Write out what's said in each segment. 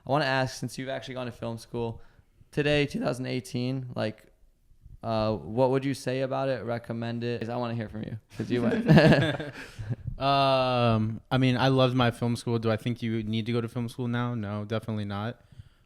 I want to ask, since you've actually gone to film school today, 2018, like, what would you say about it? Recommend it? 'Cause I want to hear from you because you went. I mean, I loved my film school. Do I think you need to go to film school now? No, definitely not.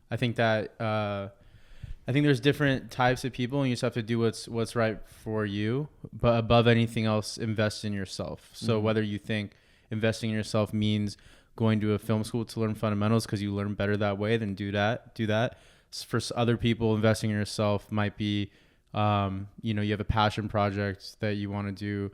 I think that I think there's different types of people, and you just have to do what's right for you. But above anything else, invest in yourself. So whether you think investing in yourself means going to a film school to learn fundamentals because you learn better that way, then do that. For other people, investing in yourself might be, you have a passion project that you want to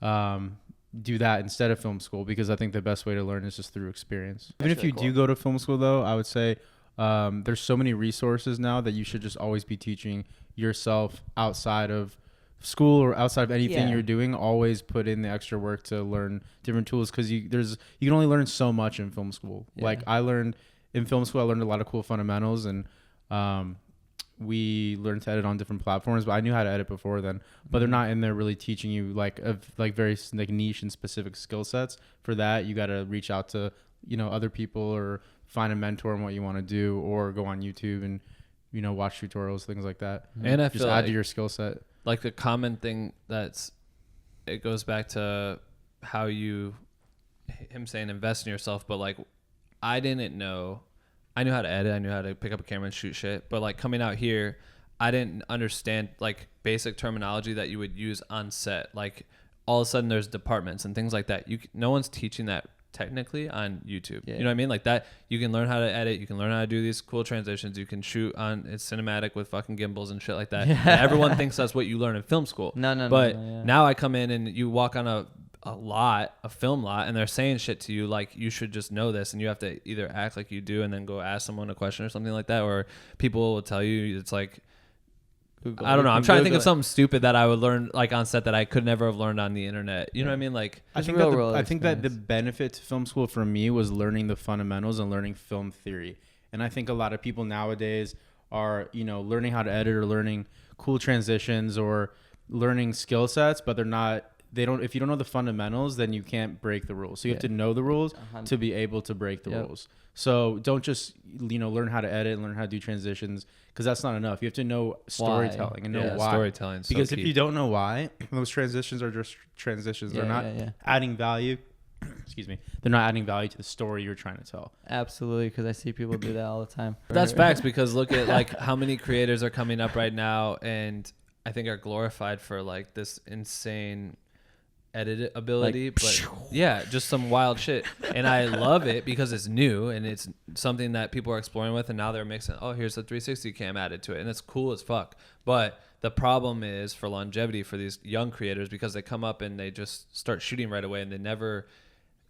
do that instead of film school, because I think the best way to learn is just through experience. Even if you do go to film school, though, I would say there's so many resources now that you should just always be teaching yourself outside of school or outside of anything you're doing. Always put in the extra work to learn different tools, because you can only learn so much in film school. Like in film school, I learned a lot of cool fundamentals, and we learned to edit on different platforms, but I knew how to edit before then, but they're not in there really teaching you very niche and specific skill sets. For that, you got to reach out to, other people, or find a mentor in what you want to do, or go on YouTube and, watch tutorials, things like that. And I just feel add like, to your skill set. Like the common thing it goes back to how him saying invest in yourself, but like, I knew how to edit. I knew how to pick up a camera and shoot shit. But like coming out here, I didn't understand like basic terminology that you would use on set. Like all of a sudden there's departments and things like that. No one's teaching that technically on YouTube. You know what I mean? Like that, you can learn how to edit. You can learn how to do these cool transitions. You can shoot it's cinematic with fucking gimbals and shit like that. And everyone thinks that's what you learn in film school. No. But now I come in and you walk on a film lot, and they're saying shit to you like you should just know this, and you have to either act like you do and then go ask someone a question or something like that, or people will tell you. It's like Google. I don't know. I'm trying to think of something stupid that I would learn like on set that I could never have learned on the internet. You know what I mean? Like I think that the benefit to film school for me was learning the fundamentals and learning film theory. And I think a lot of people nowadays are, learning how to edit or learning cool transitions or learning skill sets, but if you don't know the fundamentals, then you can't break the rules. So you have to know the rules to be able to break the rules. So don't just, learn how to edit and learn how to do transitions, because that's not enough. You have to know storytelling and know why. Storytelling. Because if you don't know why, those transitions are just transitions. They're not adding value. Excuse me. They're not adding value to the story you're trying to tell. Absolutely, because I see people do that all the time. That's facts, because look at like how many creators are coming up right now and I think are glorified for like this insane edit ability, but just some wild shit. And I love it because it's new and it's something that people are exploring with, and now they're mixing, here's the 360 cam added to it, and it's cool as fuck. But the problem is for longevity for these young creators, because they come up and they just start shooting right away and they never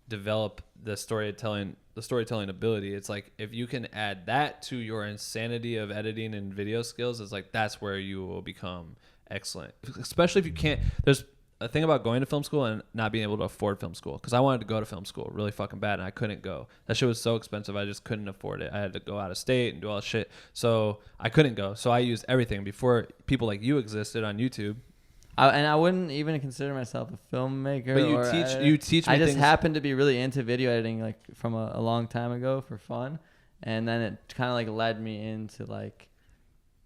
develop the storytelling ability. It's like if you can add that to your insanity of editing and video skills, it's like that's where you will become excellent. Especially if you can't. There's a thing about going to film school and not being able to afford film school, because I wanted to go to film school really fucking bad and I couldn't go. That shit was so expensive, I just couldn't afford it. I had to go out of state and do all this shit, so I couldn't go. So I used everything before people like you existed on YouTube. I wouldn't even consider myself a filmmaker. But you teach me I just things. happened to be really into video editing like from a long time ago for fun, and then it kind of like led me into like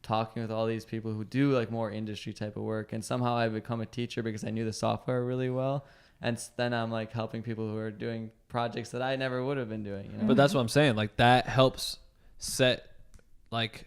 talking with all these people who do like more industry type of work, and somehow I become a teacher because I knew the software really well, and then I'm like helping people who are doing projects that I never would have been doing. But that's what I'm saying, like that helps set like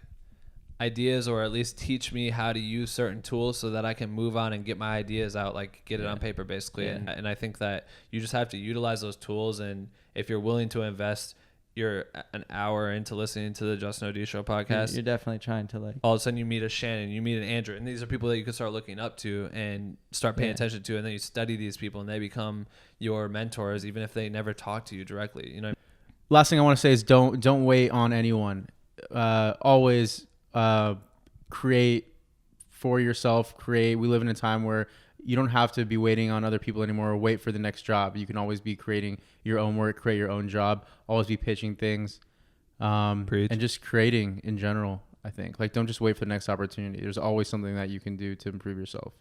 ideas, or at least teach me how to use certain tools so that I can move on and get my ideas out, like get it on paper basically. And I think that you just have to utilize those tools, and if you're willing to invest you're an hour into listening to the Justin O'D Show podcast, you're definitely trying to like, all of a sudden you meet a Shannon, you meet an Andrew, and these are people that you can start looking up to and start paying attention to, and then you study these people and they become your mentors, even if they never talk to you directly. Last thing I want to say is don't wait on anyone. Always create for yourself. We live in a time where you don't have to be waiting on other people anymore or wait for the next job. You can always be creating your own work, create your own job, always be pitching things, and just creating in general. I think, like, don't just wait for the next opportunity. There's always something that you can do to improve yourself.